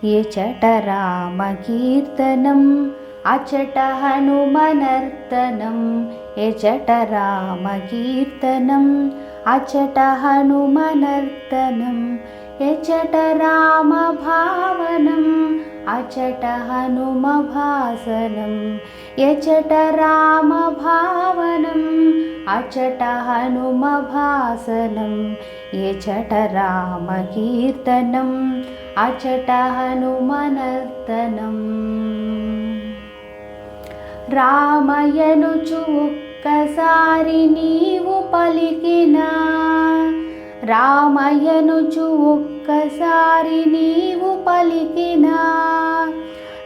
ఎచట రామకీర్తనం అచట హనుమనర్తనం ఎచట రామకీర్తనం అచట హనుమనర్తనం ఎచట రామభావనం అచట హనుమభాసనం ఎచట రామభావనం అచట హనుమభాసనం ఎచట రామకీర్తనం అచట హనుమనర్తనం. రామయనుచు ఒక్కసారి నీవు పలికినా, రామయనుచు ఒక్కసారి నీవు పలికినా,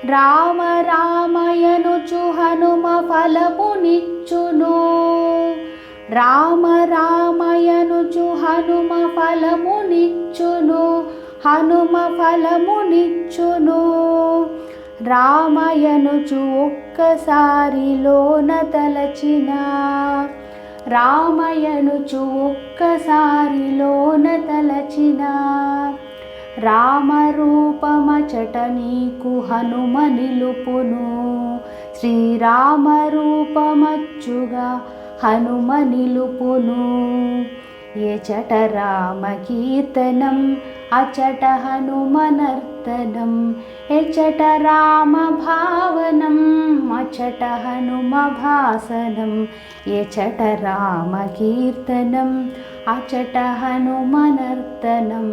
రామ రామయనుచు హనుమ ఫలమునిచ్చును, రామ రామయనుచు హనుమ ఫలమునిచ్చును, హనుమ ఫలమునిచ్చును. రామయనుచు ఒక్కసారిలోన తలచిన, రామయనుచు ఒక్కసారిలోన తలచిన, రామరూపమచట నీకు హనుమ నిలుపును, శ్రీరామరూపమచ్చుగా హనుమ నిలుపును. ఎచట రామకీర్తనం అచట హనుమనర్తనం ఎచట రామభావనం అచట హనుమభాసనం ఎచట రామకీర్తనం అచట హనుమనర్తనం.